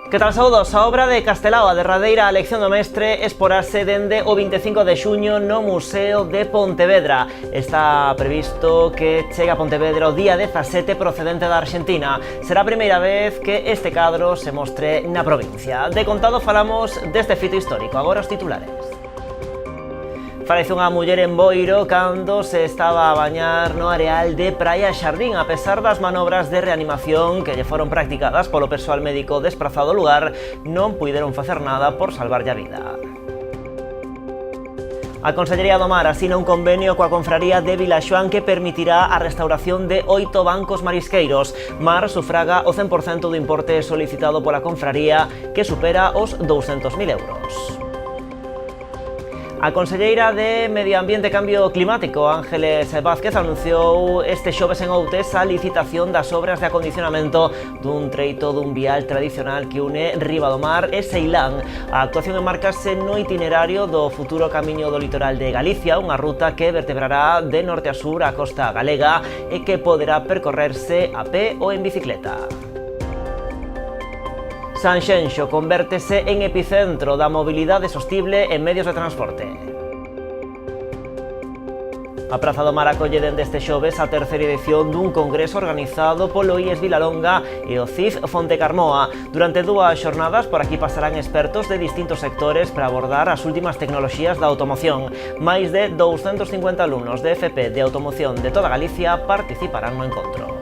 Que tal, saudos? A obra de Castelao, a derradeira lección do mestre, esporase dende o 25 de xuño no Museo de Pontevedra. Está previsto que chegue a Pontevedra o día 17 procedente da Argentina. Será a primeira vez que este cadro se mostre na provincia. De contado falamos deste fito histórico, agora os titulares. Falece unha muller en Boiro cando se estaba a bañar no areal de Praia Xardín. A pesar das manobras de reanimación que lle foron practicadas polo persoal médico desprazado ao lugar, non puideron facer nada por salvarlle a vida. A Consellería do Mar asina un convenio coa Confraría de Vilaxoán que permitirá a restauración de 8 bancos marisqueiros. Mar sufraga o 100% do importe solicitado pola Confraría, que supera os 200.000 euros. A conselleira de Medio Ambiente e Cambio Climático, Ángeles Vázquez, anunciou este xoves en Outes a licitación das obras de acondicionamento dun treito dun vial tradicional que une Riba do Mar e Ceilán. A actuación enmarcase no itinerario do futuro camiño do litoral de Galicia, unha ruta que vertebrará de norte a sur a costa galega e que poderá percorrerse a pé ou en bicicleta. Sanxenxo convértese en epicentro da mobilidade sostible en medios de transporte. A Praza do Mar acolle dende este xoves a terceira edición dun congreso organizado polo IES Vilalonga e o CIF Fontecarmoa. Durante 2 xornadas por aquí pasarán expertos de distintos sectores para abordar as últimas tecnoloxías da automoción. Máis de 250 alumnos de FP de automoción de toda Galicia participarán no encontro.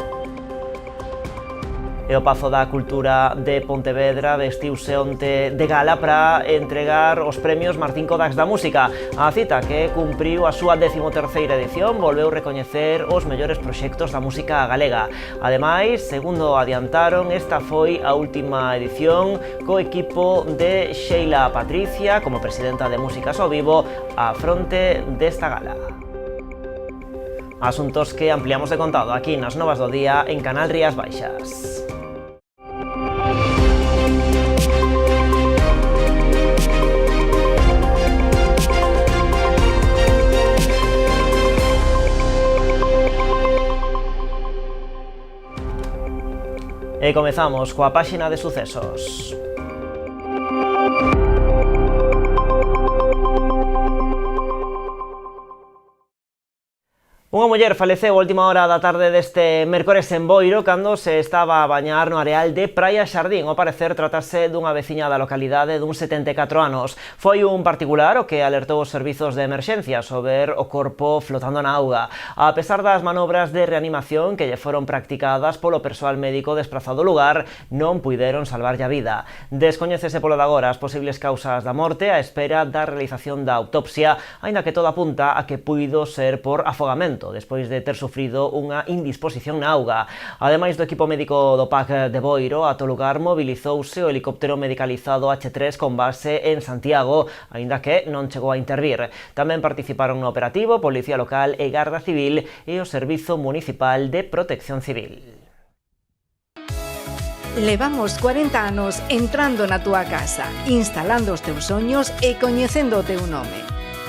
E o Pazo da Cultura de Pontevedra vestiuse onte de gala para entregar os premios Martín Kodax da Música. A cita, que cumpriu a súa 13ª edición, volveu recoñecer os mellores proxectos da música galega. Ademais, segundo adiantaron, esta foi a última edición co equipo de Sheila Patricia como presidenta de Músicas ao Vivo á fronte desta gala. Asuntos que ampliamos de contado aquí nas Novas do Día en Canal Rías Baixas. E comezamos coa páxina de sucesos. Unha muller faleceu a última hora da tarde deste mércores en Boiro cando se estaba a bañar no areal de Praia Xardín. Ao parecer tratase dunha veciña da localidade dun 74 anos. Foi un particular o que alertou os servizos de emerxencias ao ver o corpo flotando na auga. A pesar das manobras de reanimación que lle foron practicadas polo persoal médico desprazado ao lugar, non puideron salvarlle a vida. Descoñécese polo de agora as posibles causas da morte á espera da realización da autopsia, aínda que todo apunta a que puido ser por afogamento despois de ter sufrido unha indisposición na auga. Ademais do equipo médico do PAC de Boiro, ata o lugar mobilizouse o helicóptero medicalizado H3 con base en Santiago, aínda que non chegou a intervir. Tamén participaron no operativo Policía Local e Garda Civil e o Servizo Municipal de Protección Civil. Levamos 40 anos entrando na túa casa, instalando os teus soños e coñecendo o teu nome.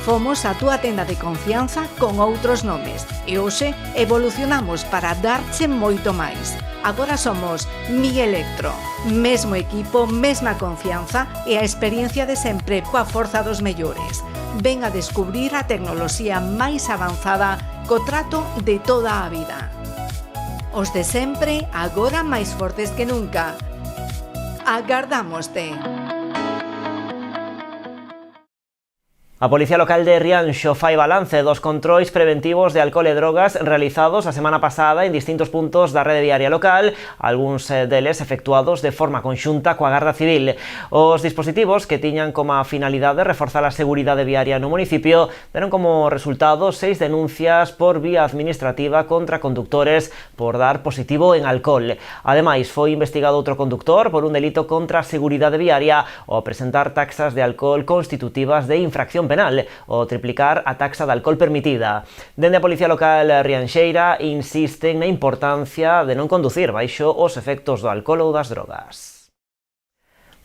Fomos a túa tenda de confianza con outros nomes e hoxe evolucionamos para darche moito máis. Agora somos Mi Electro, mesmo equipo, mesma confianza e a experiencia de sempre coa forza dos mellores. Ven a descubrir a tecnoloxía máis avanzada co trato de toda a vida. Os de sempre, agora máis fortes que nunca. Agardámoste. A Policía Local de Rianxo fai balance dos controis preventivos de alcohol e drogas realizados a semana pasada en distintos puntos da rede viaria local, algúns deles efectuados de forma conxunta coa Garda Civil. Os dispositivos, que tiñan como finalidade reforzar a seguridade viaria no municipio, deron como resultado 6 denuncias por vía administrativa contra conductores por dar positivo en alcohol. Ademais, foi investigado outro conductor por un delito contra a seguridade viaria ao presentar taxas de alcohol constitutivas de infracción penal o triplicar a taxa de alcohol permitida. Dende a Policía Local rianxeira insisten na importancia de non conducir baixo os efectos do alcohol ou das drogas.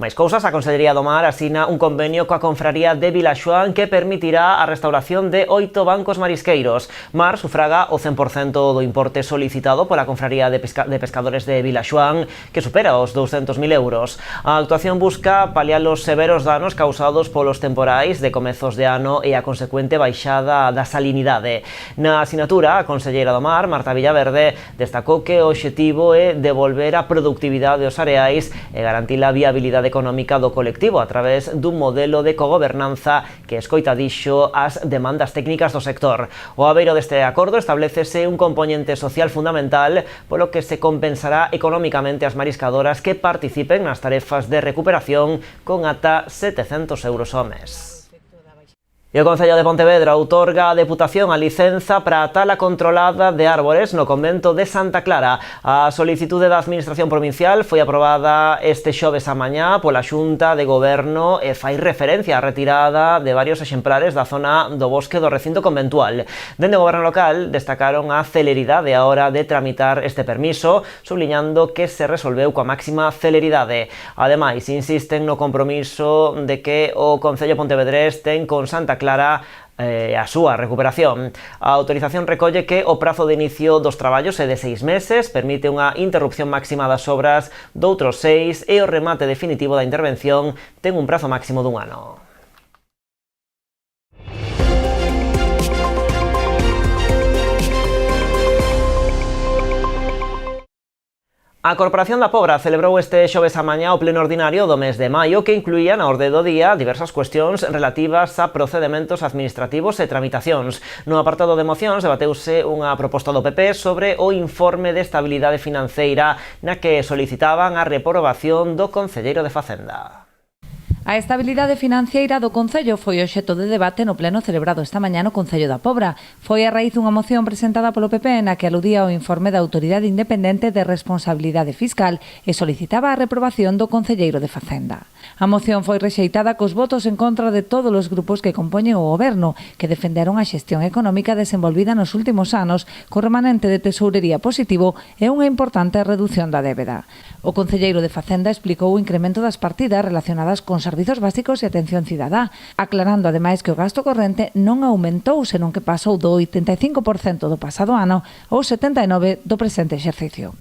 Máis cousas, a Consellería do Mar asina un convenio coa Confraría de Vilaxoán que permitirá a restauración de 8 bancos marisqueiros. Mar sufraga o 100% do importe solicitado pola Confraría de Pescadores de Vilaxoán, que supera os 200.000 euros. A actuación busca paliar os severos danos causados polos temporais de comezos de ano e a consecuente baixada da salinidade. Na asinatura, a Conselleira do Mar, Marta Villaverde, destacou que o obxectivo é devolver a productividade aos areais e garantir a viabilidade económica do colectivo a través dun modelo de cogobernanza que escoita dixo as demandas técnicas do sector. O abeiro deste acordo establecese un componente social fundamental polo que se compensará económicamente as mariscadoras que participen nas tarefas de recuperación con ata 700 euros ao mes. E o Concello de Pontevedra outorga a Deputación a licenza para a tala controlada de árbores no convento de Santa Clara. A solicitude da Administración Provincial foi aprobada este xoves a mañá pola Xunta de Goberno e fai referencia á retirada de varios exemplares da zona do bosque do recinto conventual. Dende o Goberno local destacaron a celeridade a hora de tramitar este permiso, subliñando que se resolveu coa máxima celeridade. Ademais, insisten no compromiso de que o Concello pontevedrés ten con Santa Clara a súa recuperación. A autorización recolle que o prazo de inicio dos traballos é de 6 meses, permite unha interrupción máxima das obras doutros 6 e o remate definitivo da intervención ten un prazo máximo dun ano. A Corporación da Pobra celebrou este xoves a mañá o pleno ordinario do mes de maio que incluía na orde do día diversas cuestións relativas a procedementos administrativos e tramitacións. No apartado de mocións debateuse unha proposta do PP sobre o informe de estabilidade financeira na que solicitaban a reprobación do Concelleiro de Facenda. A estabilidade financeira do Concello foi obxecto de debate no pleno celebrado esta mañá no Concello da Pobra. Foi a raíz dunha moción presentada polo PP na que aludía ao informe da Autoridade Independente de Responsabilidade Fiscal e solicitaba a reprobación do Concelleiro de Facenda. A moción foi rexeitada cos votos en contra de todos os grupos que compoñen o Goberno, que defenderon a xestión económica desenvolvida nos últimos anos co remanente de tesourería positivo e unha importante reducción da débeda. O Concelleiro de Facenda explicou o incremento das partidas relacionadas con servizos básicos e atención cidadá, aclarando ademais que o gasto corrente non aumentou, senón que pasou do 85% do pasado ano ao 79% do presente exercicio.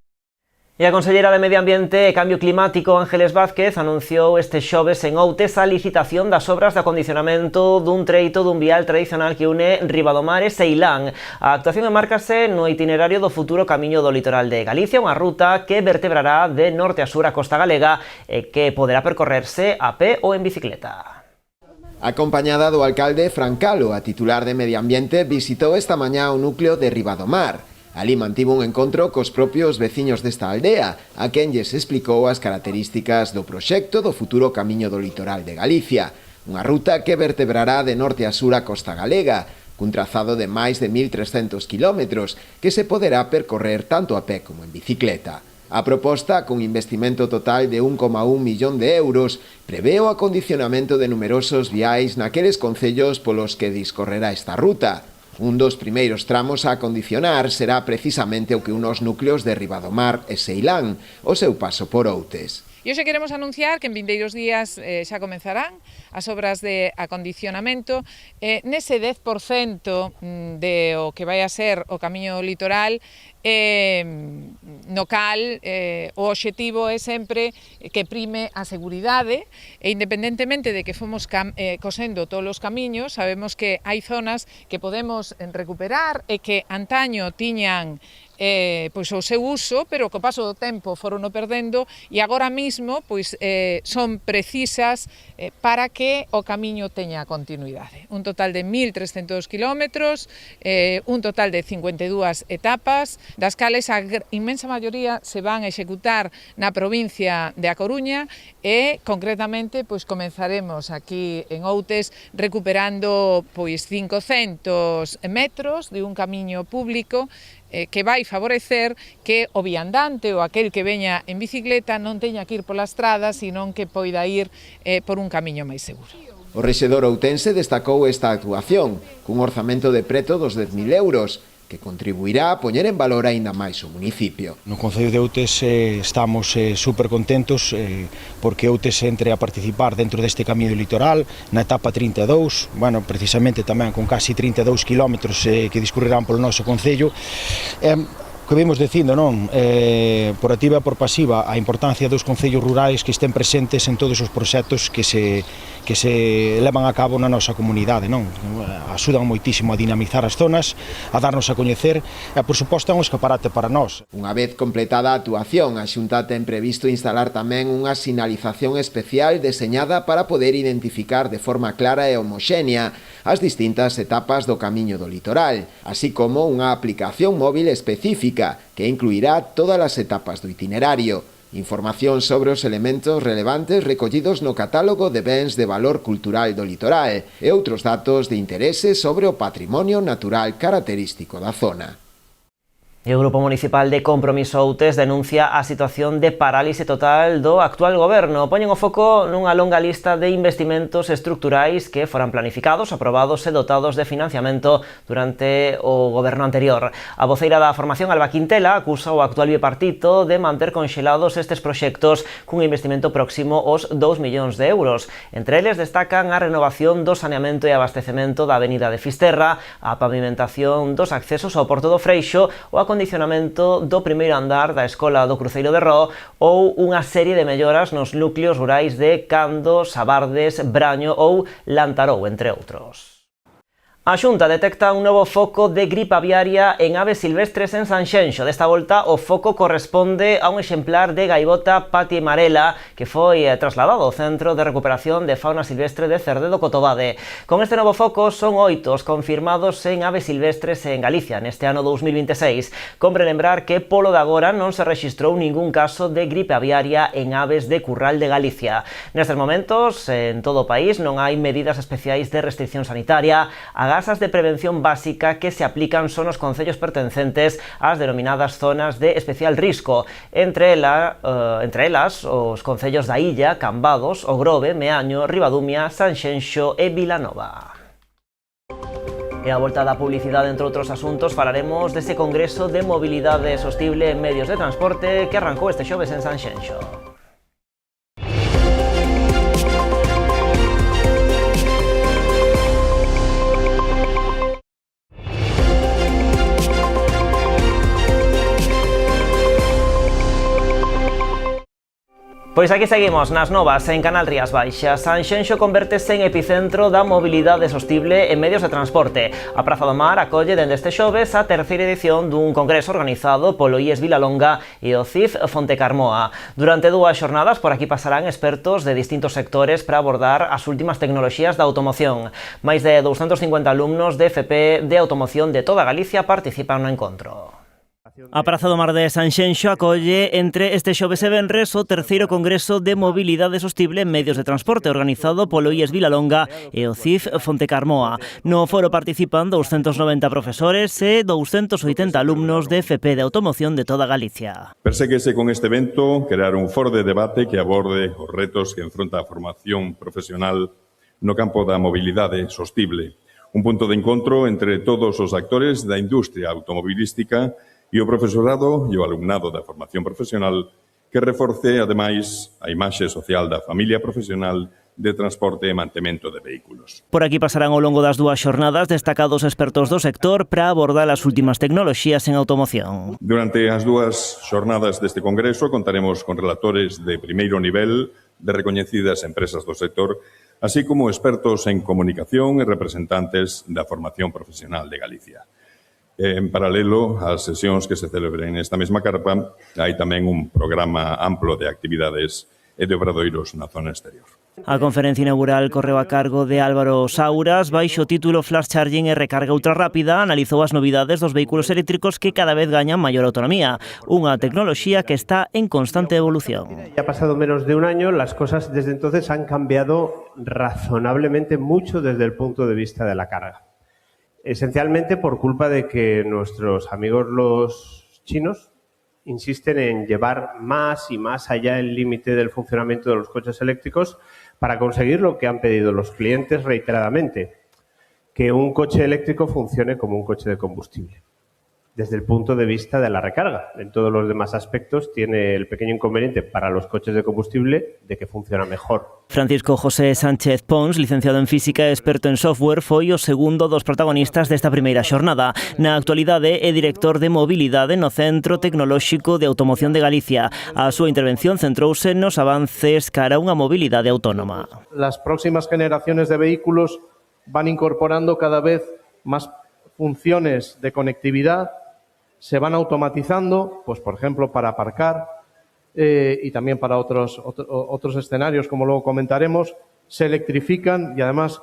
E a Conselleira de Medio Ambiente e Cambio Climático, Ángeles Vázquez, anunciou este xoves en Outes a licitación das obras de acondicionamento dun treito dun vial tradicional que une Ribadomar e Ceilán. A actuación enmárcase no itinerario do futuro Camiño do Litoral de Galicia, unha ruta que vertebrará de norte a sur a costa galega e que poderá percorrerse a pé ou en bicicleta. Acompañada do alcalde Fran Calo, a titular de Medio Ambiente, visitou esta mañá o núcleo de Ribadomar. Alí mantivo un encontro cos propios veciños desta aldea, a quen lles explicou as características do proxecto do futuro Camiño do Litoral de Galicia, unha ruta que vertebrará de norte a sur a costa galega, cun trazado de máis de 1.300 kilómetros que se poderá percorrer tanto a pé como en bicicleta. A proposta, con investimento total de 1,1 millón de euros, prevé o acondicionamento de numerosos viais naqueles concellos polos que discorrerá esta ruta. Un dos primeiros tramos a acondicionar será precisamente o que unos núcleos de Ribadomar e Ceilán, o seu paso por Outes. E hoxe queremos anunciar que en vindeiros días xa comenzarán as obras de acondicionamento nese 10% de o que vai a ser o Camiño Litoral, no cal o obxectivo é sempre que prime a seguridade e independentemente de que fomos cosendo todos os camiños, sabemos que hai zonas que podemos recuperar e que antaño tiñan pois o seu uso, pero co paso do tempo foron o perdendo e agora mismo pois son precisas para que o camiño teña continuidade. Un total de 1.300 kilómetros, un total de 52 etapas, das cales a inmensa maioría se van a executar na provincia de A Coruña e concretamente pois comenzaremos aquí en Outes recuperando pois 500 metros de un camiño público que vai favorecer que o viandante ou aquel que veña en bicicleta non teña que ir pola estrada, senón que poida ir por un camiño máis seguro. O rexedor outense destacou esta actuación, cun orzamento de preto dos 10.000 euros, que contribuirá a poñer en valor aínda máis o municipio. No Concello de Outes estamos super contentos porque Outes entre a participar dentro deste camiño litoral na etapa 32, bueno, precisamente tamén con casi 32 kilómetros que discurrirán polo noso Concello. Que vimos dicindo, non? Por activa e por pasiva, a importancia dos concellos rurais que estén presentes en todos os proxectos que se levan a cabo na nosa comunidade, non? Axudan moitísimo a dinamizar as zonas, a darnos a coñecer e, por suposto, é un escaparate para nós. Unha vez completada a actuación, a Xunta ten previsto instalar tamén unha sinalización especial deseñada para poder identificar de forma clara e homoxénea as distintas etapas do camiño do litoral, así como unha aplicación móvil específica que incluirá todas as etapas do itinerario. Información sobre os elementos relevantes recollidos no catálogo de bens de valor cultural do litoral e outros datos de interese sobre o patrimonio natural característico da zona. E o Grupo Municipal de Compromiso Outes denuncia a situación de parálise total do actual goberno. Poñen o foco nunha longa lista de investimentos estruturais que foran planificados, aprobados e dotados de financiamento durante o goberno anterior. A voceira da formación, Alba Quintela, acusa o actual bipartito de manter conxelados estes proxectos cun investimento próximo aos 2 millóns de euros. Entre eles destacan a renovación do saneamento e abastecemento da avenida de Fisterra, a pavimentación dos accesos ao Porto do Freixo, o acondicionamento do primeiro andar da Escola do Cruceiro de Roo ou unha serie de melloras nos núcleos rurais de Cando, Sabardes, Braño ou Lantarou, entre outros. A Xunta detecta un novo foco de gripe aviaria en aves silvestres en Sanxenxo. Desta volta, o foco corresponde a un exemplar de gaivota patiemarela que foi trasladado ao Centro de Recuperación de Fauna Silvestre de Cerdedo Cotobade. Con este novo foco, son 8 os confirmados en aves silvestres en Galicia neste ano 2026. Compre lembrar que, polo de agora, non se rexistrou ningún caso de gripe aviaria en aves de Curral de Galicia. Nestes momentos, en todo o país, non hai medidas especiais de restricción sanitaria. Gasas de prevención básica que se aplican son os concellos pertencentes ás denominadas zonas de especial risco, entre elas os concellos da Illa, Cambados, O Grove, Meaño, Ribadumia, Sanxenxo e Vilanova. E a volta da publicidade, entre outros asuntos, falaremos dese Congreso de Mobilidade Sostible en Medios de Transporte que arrancou este xoves en Sanxenxo. Pois aquí seguimos nas novas en Canal Rías Baixas. Sanxenxo convértese en epicentro da mobilidade sostible en medios de transporte. A Praza do Mar acolle dende este xoves a terceira edición dun congreso organizado polo IES Vilalonga e o CIF Fontecarmoa. Durante 2 xornadas por aquí pasarán expertos de distintos sectores para abordar as últimas tecnoloxías da automoción. Máis de 250 alumnos de FP de automoción de toda Galicia participan no encontro. A Praza do Mar de Sanxenxo acolle entre este xoves e venres o terceiro Congreso de Mobilidade Sostible en Medios de Transporte organizado polo IES Vilalonga e o CIF Fontecarmoa. No foro participan 290 profesores e 280 alumnos de FP de automoción de toda Galicia. Perséguese con este evento crear un foro de debate que aborde os retos que enfronta a formación profesional no campo da mobilidade sostible. Un punto de encontro entre todos os actores da industria automobilística e o profesorado e o alumnado da formación profesional que reforce, ademais, a imaxe social da familia profesional de transporte e mantemento de vehículos. Por aquí pasarán ao longo das 2 xornadas destacados expertos do sector para abordar as últimas tecnoloxías en automoción. Durante as 2 xornadas deste congreso contaremos con relatores de primeiro nivel de recoñecidas empresas do sector, así como expertos en comunicación e representantes da formación profesional de Galicia. En paralelo ás sesións que se celebren nesta mesma carpa, hai tamén un programa amplo de actividades e de obradoiros na zona exterior. A conferencia inaugural correu a cargo de Álvaro Sauras, baixo o título Flash Charging e recarga ultrarrápida, analizou as novidades dos vehículos eléctricos que cada vez gañan maior autonomía, unha tecnoloxía que está en constante evolución. Ya ha pasado menos de un año, las cosas desde entonces han cambiado razonablemente mucho desde el punto de vista de la carga. Esencialmente por culpa de que nuestros amigos los chinos insisten en llevar más y más allá el límite del funcionamiento de los coches eléctricos para conseguir lo que han pedido los clientes reiteradamente, que un coche eléctrico funcione como un coche de combustible. desde el punto de vista de la recarga. En todos los demás aspectos tiene el pequeño inconveniente para los coches de combustible de que funciona mejor. Francisco José Sánchez Pons, licenciado en Física e experto en software, foi o segundo dos protagonistas desta primeira xornada. Na actualidade é director de mobilidade no Centro Tecnolóxico de Automoción de Galicia. A súa intervención centrouse nos avances cara a unha mobilidade autónoma. Las próximas generaciones de vehículos van incorporando cada vez más funciones de conectividad, se van automatizando, pues por ejemplo para aparcar y también para otros escenarios, como luego comentaremos, se electrifican y además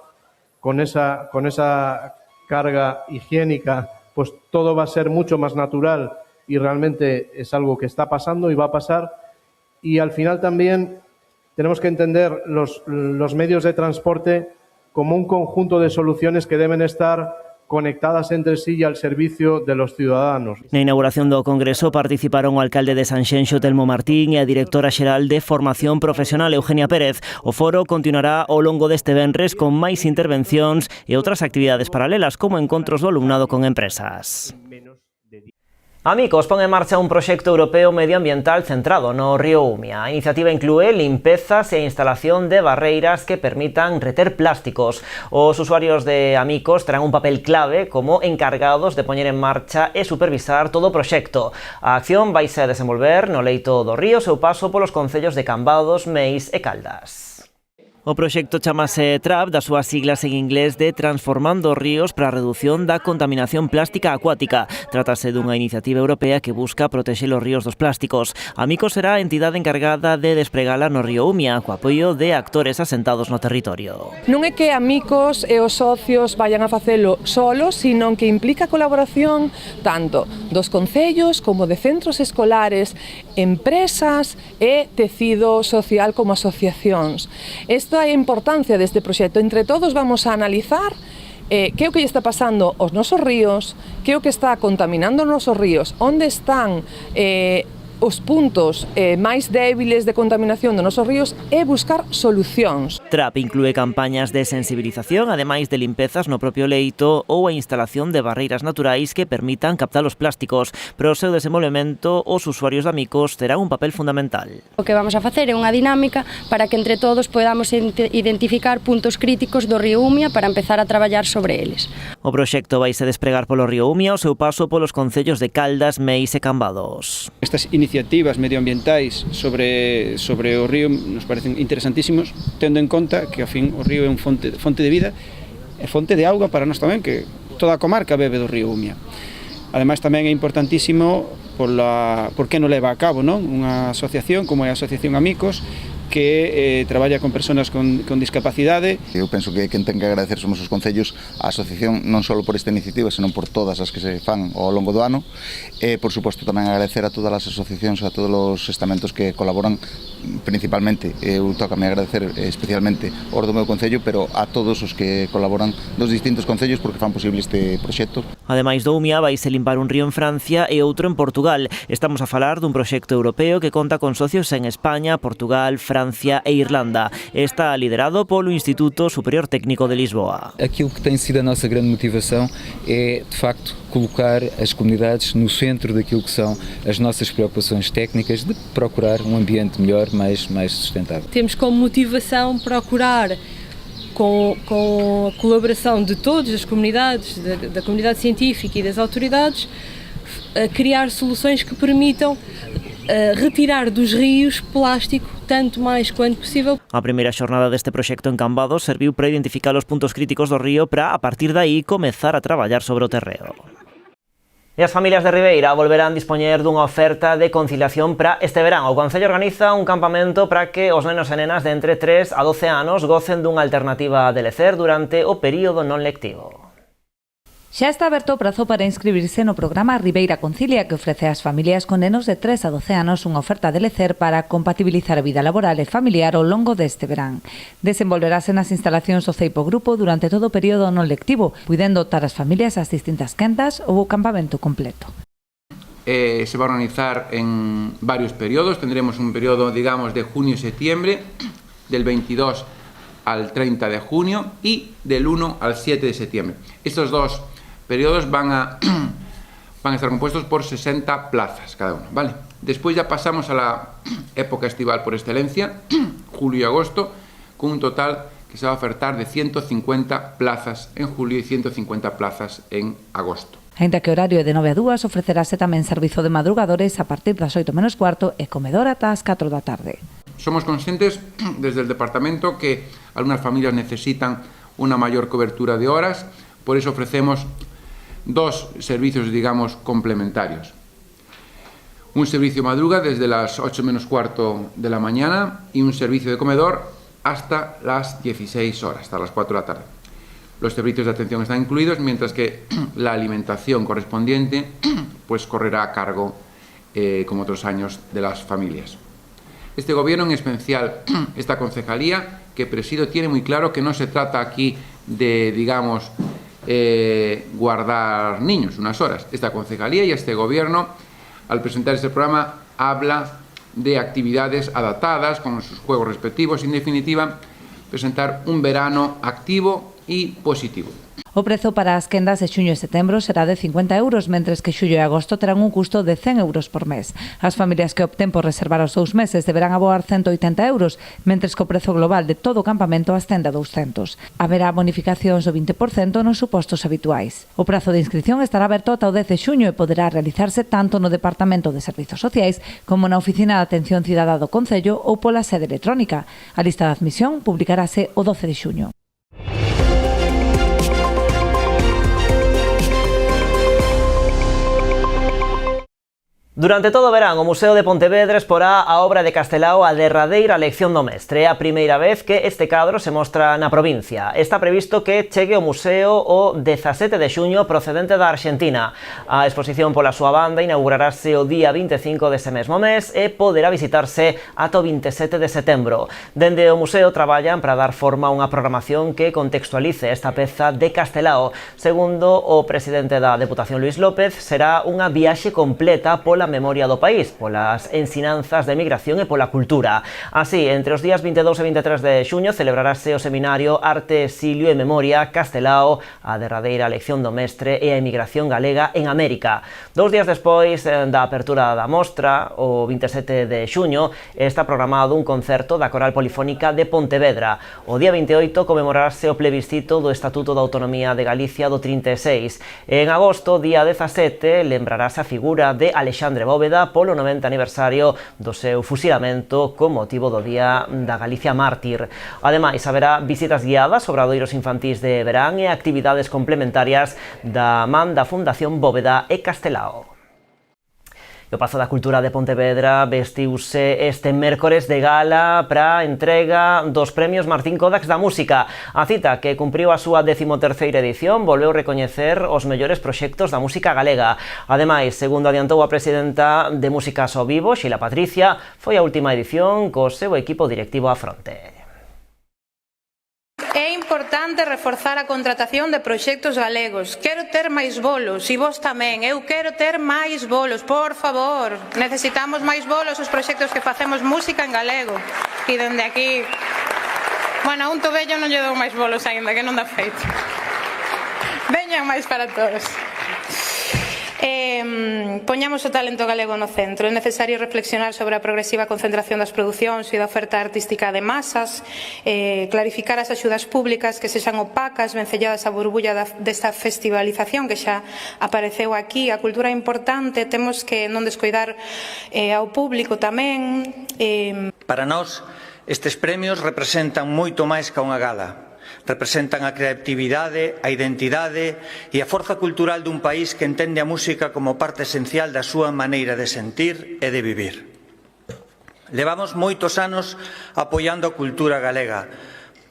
con esa carga higiénica, pues todo va a ser mucho más natural y realmente es algo que está pasando y va a pasar. Y al final también tenemos que entender los medios de transporte como un conjunto de soluciones que deben estar conectadas entre sí y al servicio de los ciudadanos. Na inauguración do Congreso participaron o alcalde de Sanxenxo, Telmo Martín, e a directora xeral de Formación Profesional, Eugenia Pérez. O foro continuará ao longo deste venres con máis intervencións e outras actividades paralelas, como encontros do alumnado con empresas. Amicos pon en marcha un proxecto europeo medioambiental centrado no río Umia. A iniciativa inclúe limpezas e instalación de barreiras que permitan reter plásticos. Os usuarios de Amicos terán un papel clave como encargados de poñer en marcha e supervisar todo o proxecto. A acción vaise a desenvolver no leito do río seu paso polos concellos de Cambados, Meis e Caldas. O proxecto chamase TRAP, das súas siglas en inglés de Transformando Ríos para a Reducción da Contaminación Plástica Acuática. Trátase dunha iniciativa europea que busca protexer os ríos dos plásticos. Amicos será a entidade encargada de despregala no río Umia, co apoio de actores asentados no territorio. Non é que Amicos e os socios vayan a facelo solos, sino que implica colaboración tanto dos concellos como de centros escolares, empresas e tecido social como asociacións. Esta é a importancia deste proxecto. Entre todos vamos a analizar que é o que lle está pasando aos nosos ríos, que é o que está contaminando os nosos ríos, onde están os puntos máis débiles de contaminación dos nosos ríos e buscar solucións. TRAP inclúe campañas de sensibilización, ademais de limpezas no propio leito ou a instalación de barreiras naturais que permitan captar os plásticos. Para o seu desenvolvemento, os usuarios de Amicos terán un papel fundamental. O que vamos a facer é unha dinámica para que entre todos podamos identificar puntos críticos do río Umia para empezar a traballar sobre eles. O proxecto vaise despregar polo río Umia o seu paso polos concellos de Caldas, Meis e Cambados. Estas iniciativas medioambientais sobre o río nos parecen interesantísimos, tendo en conta que, ao fin, o río é un fonte de vida e fonte de auga para nós tamén, que toda a comarca bebe do río Umia. Ademais, tamén é importantísimo por que non leva a cabo unha asociación como é a Asociación Amicos, que traballa con persoas con discapacidade. Eu penso que quen ten que agradecer somos os concellos, a asociación non só por esta iniciativa, senón por todas as que se fan ao longo do ano, e por suposto tamén agradecer a todas as asociacións, a todos os estamentos que colaboran, principalmente, eu tócame agradecer especialmente aos do meu concello, pero a todos os que colaboran dos distintos concellos porque fan posible este proxecto. Ademais do Umia, vaise limpar un río en Francia e outro en Portugal. Estamos a falar dun proxecto europeo que conta con socios en España, Portugal, Francia e Irlanda. Está liderado polo Instituto Superior Técnico de Lisboa. Aquilo que tem sido a nossa grande motivação é, de facto, colocar as comunidades no centro daquilo que são as nossas preocupações técnicas de procurar um ambiente melhor, mais sustentável. Temos como motivação procurar, com a colaboração de todas as comunidades, da comunidade científica e das autoridades, criar soluções que permitam retirar dos rios plástico tanto máis quanto possível. A primeira xornada deste proxecto en Cambados serviu para identificar os puntos críticos do río para, a partir de aí, comezar a traballar sobre o terreo. E as familias de Ribeira volverán dispoñer dunha oferta de conciliación para este verán. O Concello organiza un campamento para que os nenos e nenas de entre 3 a 12 anos gocen dunha alternativa de lecer durante o período non lectivo. Xa está aberto o prazo para inscribirse no programa Ribeira Concilia, que ofrece ás familias con nenos de 3 a 12 anos unha oferta de lecer para compatibilizar a vida laboral e familiar ao longo deste verán. Desenvolverase nas instalacións do Ceipo Grupo durante todo o período non lectivo, puidendo optar as familias ás distintas quendas ou o campamento completo. Se va a organizar en varios periodos. Tendremos un periodo, digamos, de junio-septiembre, del 22 al 30 de junio y del 1 al 7 de septiembre. Estos dos periodos van a van a estar compuestos por 60 plazas cada uno, ¿vale? Después ya pasamos a la época estival por excelencia, julio y agosto, con un total que se va a ofertar de 150 plazas en julio y 150 plazas en agosto. Ainda que o horario é de 9 a 2, ofrecerase tamén servizo de madrugadores a partir das 8 menos cuarto e comedor ata as 4 da tarde. Somos conscientes desde el departamento que algunas familias necesitan una mayor cobertura de horas, por eso ofrecemos dos servicios, digamos, complementarios. Un servicio madruga desde las 8 menos cuarto de la mañana y un servicio de comedor hasta las 16 horas, hasta las 4 de la tarde. Los servicios de atención están incluidos, mientras que la alimentación correspondiente pues correrá a cargo, como otros años, de las familias. Este gobierno, en especial esta concejalía que presido, tiene muy claro que no se trata aquí de, digamos, guardar niños unas horas. Esta concejalía y este gobierno, al presentar este programa, habla de actividades adaptadas con sus juegos respectivos, en definitiva, presentar un verano activo y positivo. O prezo para as quendas de xuño e setembro será de 50 euros, mentres que xullo e agosto terán un custo de 100 euros por mes. As familias que opten por reservar os 2 meses deberán aboar 180 euros, mentres que o prezo global de todo o campamento ascende a 200. Haberá bonificacións do 20% nos supostos habituais. O prazo de inscripción estará aberto ata o 10 de xuño e poderá realizarse tanto no Departamento de Servizos Sociais como na Oficina de Atención Cidadá do Concello ou pola sede electrónica. A lista de admisión publicarase o 12 de xuño. Durante todo o verán, o Museo de Pontevedra exporá a obra de Castelao A derradeira lección do mestre. É a primeira vez que este cadro se mostra na provincia. Está previsto que chegue ao museo o 17 de xuño procedente da Arxentina. A exposición pola súa banda inaugurarase o día 25 dese mesmo mes e poderá visitarse ata o 27 de setembro. Dende o museo traballan para dar forma a unha programación que contextualice esta peza de Castelao. Segundo o presidente da Deputación, Luis López, será unha viaxe completa pola memoria do país, polas ensinanzas de migración e pola cultura. Así, entre os días 22 e 23 de xuño celebrarase o seminario Arte, Exilio e Memoria Castelao, a derradeira lección do mestre e a emigración galega en América. 2 días despois da apertura da mostra, o 27 de xuño, está programado un concerto da Coral Polifónica de Pontevedra. O día 28 comemorarase o plebiscito do Estatuto da Autonomía de Galicia do 36. En agosto, día 17, lembrarase a figura de Alexandre Bóveda polo 90 aniversario do seu fusilamento con motivo do Día da Galicia Mártir. Ademais, haberá visitas guiadas, obradoiros infantís de verán e actividades complementarias da man da Fundación Bóveda e Castelao. E o Pazo da Cultura de Pontevedra vestiuse este mércores de gala para a entrega dos premios Martín Kodax da Música. A cita, que cumpriu a súa 13ª edición, volveu recoñecer os mellores proxectos da música galega. Ademais, segundo adiantou a presidenta de Músicas ao Vivo, Xila Patricia, foi a última edición co seu equipo directivo á fronte. É importante reforzar a contratación de proxectos galegos. Quero ter máis bolos, e vos tamén. Eu quero ter máis bolos, por favor. Necesitamos máis bolos os proxectos que facemos música en galego. E dende aquí... Bueno, a un tobello non lle dou máis bolos aínda, que non dá feito. Veñan máis para todos. Poñamos o talento galego no centro. É necesario reflexionar sobre a progresiva concentración das producións e da oferta artística de masas, clarificar as axudas públicas que sexan opacas, vencelladas a burbulla desta festivalización que xa apareceu aquí. A cultura é importante, temos que non descoidar ao público tamén. Para nós, estes premios representan moito máis que unha gala. Representan a creatividade, a identidade e a forza cultural dun país que entende a música como parte esencial da súa maneira de sentir e de vivir. Levamos moitos anos apoiando a cultura galega,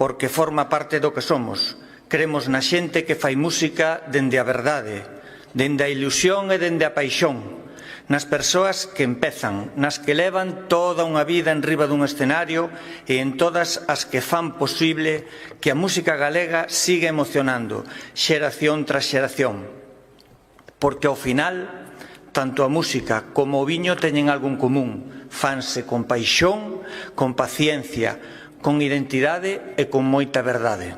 porque forma parte do que somos. Cremos na xente que fai música dende a verdade, dende a ilusión e dende a paixón, nas persoas que empezan, nas que levan toda unha vida en riba dun escenario e en todas as que fan posible que a música galega siga emocionando xeración tras xeración. Porque ao final, tanto a música como o viño teñen algo en común, fanse con paixón, con paciencia, con identidade e con moita verdade.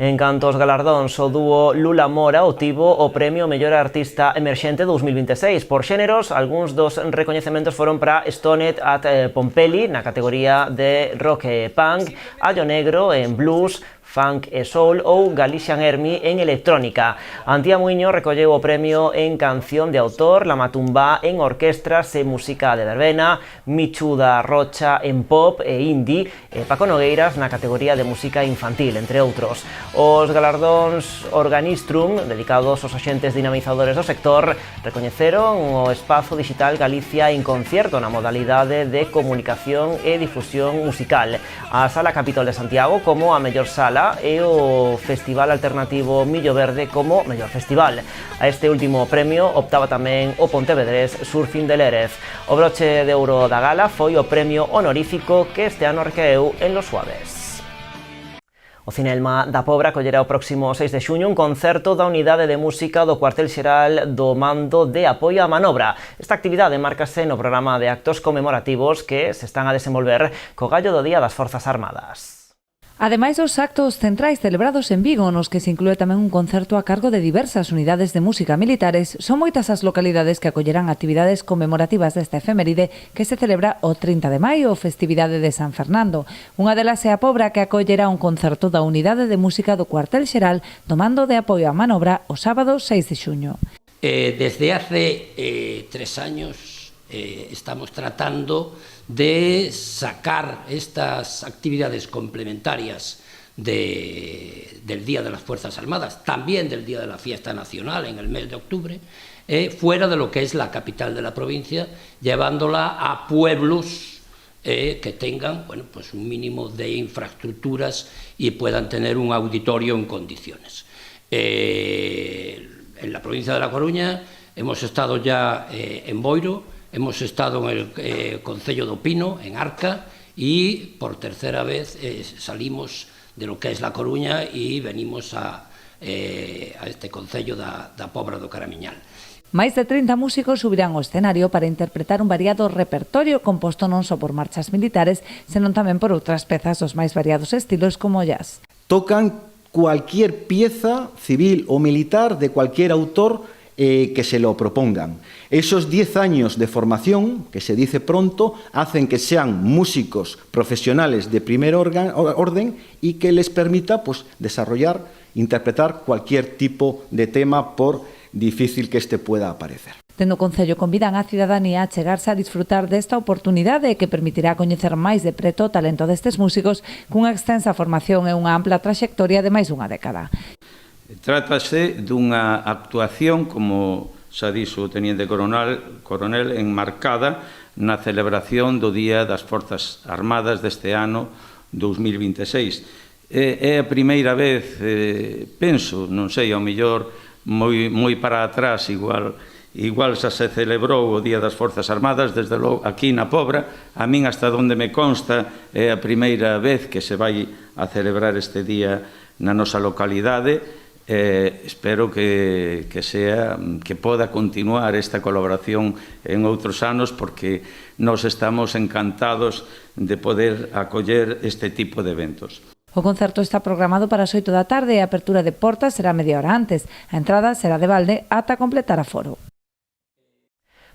En canto aos galardóns, o dúo Lula Mora obtivo o premio Mellor Artista Emerxente 2026. Por xéneros, algúns dos recoñecementos foron para Stoned at Pompeli na categoría de rock e punk, Allo Negro en blues, funk e soul ou Galician Army en electrónica. Antía Muiño recolleu o premio en canción de autor, La Matumbá en orquestras e música de verbena, Michu da Rocha en pop e indie e Paco Nogueiras na categoría de música infantil, entre outros. Os galardóns Organistrum, dedicados aos axentes dinamizadores do sector, recoñeceron o espazo digital Galicia en concierto na modalidade de comunicación e difusión musical. A Sala Capitol de Santiago como a mellor sala e o Festival Alternativo Millo Verde como mellor festival. A este último premio optaba tamén o pontevedrés Surfing de Lérez. O broche de ouro da gala foi o premio honorífico que este ano recaeu en Los Suaves. O Cinelma da Pobra acollerá o próximo 6 de xuño un concerto da Unidade de Música do Cuartel Xeral do Mando de Apoio á Manobra. Esta actividade márcase no programa de actos conmemorativos que se están a desenvolver co gallo do Día das Forzas Armadas. Ademais dos actos centrais celebrados en Vigo, nos que se inclúe tamén un concerto a cargo de diversas unidades de música militares, son moitas as localidades que acollerán actividades conmemorativas desta efeméride que se celebra o 30 de maio, festividade de San Fernando. Unha delas é a Pobra, que acollerá un concerto da Unidade de Música do Cuartel Xeral do Mando de Apoio á Manobra o sábado 6 de xuño. Desde hace 3 años estamos tratando de sacar estas actividades complementarias del Día de las Fuerzas Armadas, también del Día de la Fiesta Nacional en el mes de octubre, fuera de lo que es la capital de la provincia, llevándola a pueblos que tengan pues un mínimo de infraestructuras y puedan tener un auditorio en condiciones. En la provincia de La Coruña hemos estado ya en Boiro, hemos estado en el Concello do Pino, en Arca, y por tercera vez salimos de lo que es La Coruña y venimos a este Concello da Pobra do Caramiñal. Máis de 30 músicos subirán ao escenario para interpretar un variado repertorio composto non só por marchas militares, senón tamén por outras pezas dos máis variados estilos como jazz. Tocan cualquier pieza civil o militar de cualquier autor que se lo propongan. Esos 10 años de formación, que se dice pronto, hacen que sean músicos profesionales de primer orden y que les permita pues, desarrollar, interpretar cualquier tipo de tema, por difícil que este pueda parecer. Dende o Concello convidan a cidadanía a chegarse a disfrutar desta oportunidade que permitirá coñecer máis de preto o talento destes músicos cunha extensa formación e unha ampla traxectoria de máis dunha década. Trátase dunha actuación, como xa dixo o Teniente Coronel, enmarcada na celebración do Día das Forzas Armadas deste ano 2026. É a primeira vez, penso, non sei, ao mellor moi para atrás, igual xa se celebrou o Día das Forzas Armadas, desde logo aquí na Pobra, a min hasta onde me consta é a primeira vez que se vai a celebrar este día na nosa localidade. Espero que poda continuar esta colaboración en outros anos, porque nos estamos encantados de poder acoller este tipo de eventos. O concerto está programado para as 8 da tarde e a apertura de portas será media hora antes. A entrada será de balde ata completar aforo.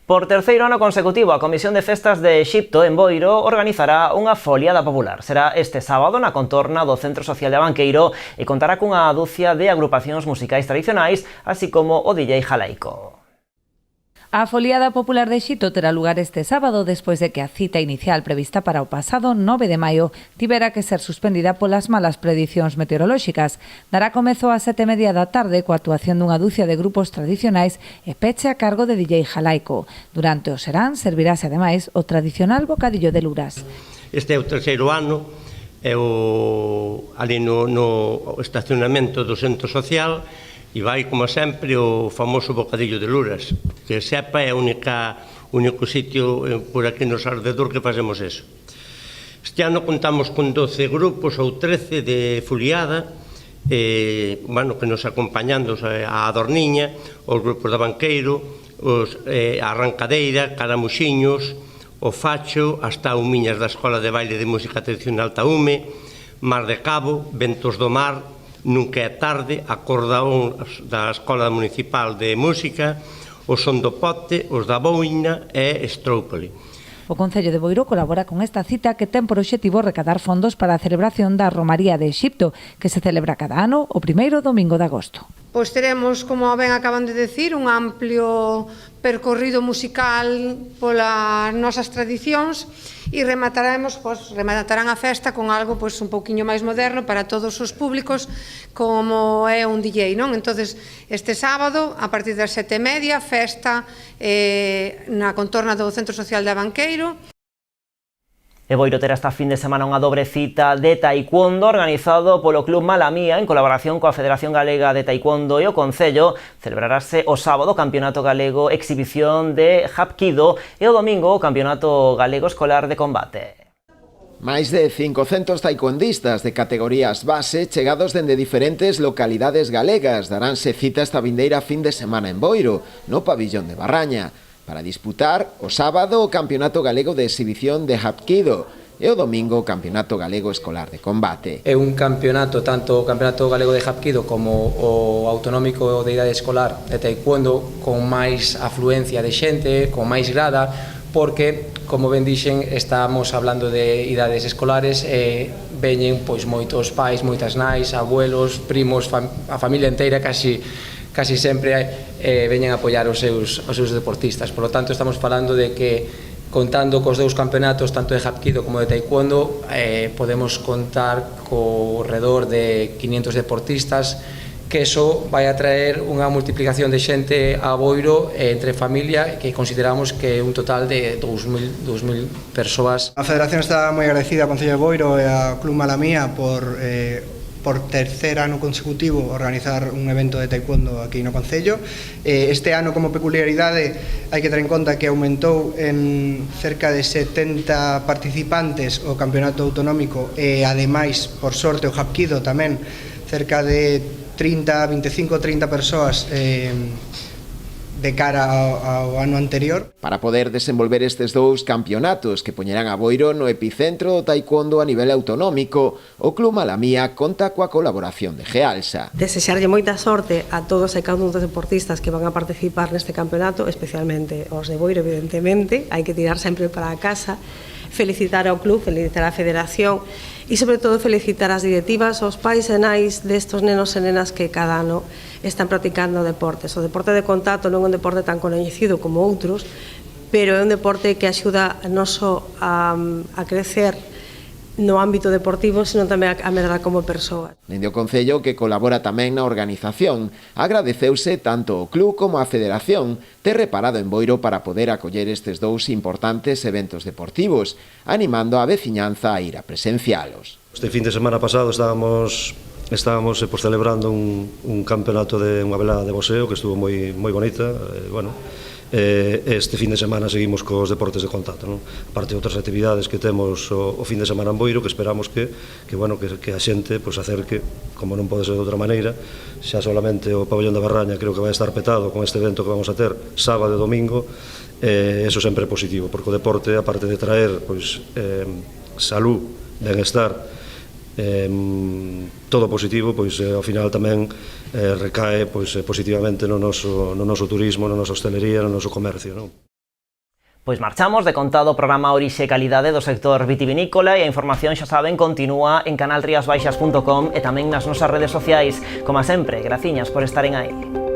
Por terceiro ano consecutivo, a Comisión de Festas de Exipto en Boiro organizará unha foliada popular. Será este sábado na contorna do Centro Social de Abanqueiro e contará cunha dúcia de agrupacións musicais tradicionais, así como o DJ Jalaico. A foliada popular de Exito terá lugar este sábado despois de que a cita inicial prevista para o pasado 9 de maio tivera que ser suspendida polas malas predicións meteorolóxicas. Dará comezo ás 7:30 da tarde coa actuación dunha dúcia de grupos tradicionais e peche a cargo de DJ Jalaico. Durante o serán servirase ademais o tradicional bocadillo de luras. Este é o terceiro ano, ali no estacionamento do Centro Social, e vai, como sempre, o famoso bocadillo de luras, que sepa é o único sitio por aquí nos alrededor que facemos eso. Este ano contamos con 12 grupos ou 13 de foliada, que nos acompañando a Adorniña, os grupos de Banqueiro, a Arrancadeira, Caramuxiños, o Facho, as Taumiñas da Escola de Baile de Música Tradicional Taume, Mar de Cabo, Ventos do Mar, nunca é tarde, a cordaón da Escola Municipal de Música, o son do pote, os da boina e Estrópoli. O Concello de Boiro colabora con esta cita que ten por obxectivo recadar fondos para a celebración da Romaría de Exipto, que se celebra cada ano o primeiro domingo de agosto. Pois teremos, como ben acaban de decir, un amplio percorrido musical polas nosas tradicións e rematarán a festa con algo un pouquiño máis moderno para todos os públicos, como é un DJ, non? Entonces, este sábado, a partir das 7:30, festa na contorna do Centro Social de Abanqueiro. E Boiro terá esta fin de semana unha dobre cita de taekwondo organizado polo Club Malamía en colaboración coa Federación Galega de Taekwondo e o Concello. Celebrarase o sábado o Campeonato Galego Exhibición de Hapkido e o domingo o Campeonato Galego Escolar de Combate. Máis de 500 taekwondistas de categorías base chegados dende diferentes localidades galegas daránse cita esta vindeira fin de semana en Boiro, no pabillón de Barraña, para disputar o sábado o Campeonato Galego de Exhibición de Hapkido e o domingo o Campeonato Galego Escolar de Combate. É un campeonato, tanto o Campeonato Galego de Hapkido como o Autonómico de Idade Escolar de Taekwondo, con máis afluencia de xente, con máis grada, porque, como ben dixen, estamos hablando de idades escolares e veñen pois moitos pais, moitas nais, abuelos, primos, a familia inteira casi sempre veñen a apoiar os seus deportistas. Por lo tanto, estamos falando de que, contando cos dous campeonatos, tanto de Hapkido como de Taekwondo, podemos contar co redor de 500 deportistas, que eso vai a traer unha multiplicación de xente a Boiro entre familia, que consideramos que é un total de 2.000 persoas. A Federación está moi agradecida ao Concello de Boiro e ao Club Malamía por tercer ano consecutivo organizar un evento de taekwondo aquí no Concello. Este ano, como peculiaridade, hai que ter en conta que aumentou en cerca de 70 participantes o campeonato autonómico e, ademais, por sorte, o Hapkido tamén, cerca de 25-30 persoas de cara ao ano anterior. Para poder desenvolver estes dous campeonatos que poñerán a Boiro no epicentro do taekwondo a nivel autonómico, o Club Malamía conta coa colaboración de Gealsa. Desexarlle moita sorte a todos e cada un dos deportistas que van a participar neste campeonato, especialmente os de Boiro, evidentemente, hai que tirar sempre para a casa, felicitar ao club, felicitar a federación e, sobre todo, felicitar as directivas, aos pais e nais destos nenos e nenas que cada ano están practicando deportes. O deporte de contacto non é un deporte tan coñecido como outros, pero é un deporte que axuda non só a crecer no ámbito deportivo, sino tamén a medrar como persoa. Dende o Concello, que colabora tamén na organización, agradeceuse tanto o club como a federación ter reparado en Boiro para poder acoller estes dous importantes eventos deportivos, animando a veciñanza a ir a presencialos. Este fin de semana pasado estábamos celebrando un campeonato de unha velada de boxeo que estuvo moi bonita, este fin de semana seguimos cos deportes de contacto, non? Aparte de outras actividades que temos o fin de semana en Boiro, que esperamos que a xente acerque, como non pode ser de outra maneira, xa solamente o pabellón da Barraña creo que vai estar petado con este evento que vamos a ter sábado e domingo, eso sempre é positivo, porque o deporte, aparte de traer salud, benestar, todo positivo, ao final tamén recae positivamente no noso turismo, no nosa hostelería, no noso comercio, non? Pois marchamos de contado o programa Orixe e Calidade do sector vitivinícola e a información, xa saben, continúa en canalriasbaixas.com e tamén nas nosas redes sociais. Como sempre, graciñas por estaren aí.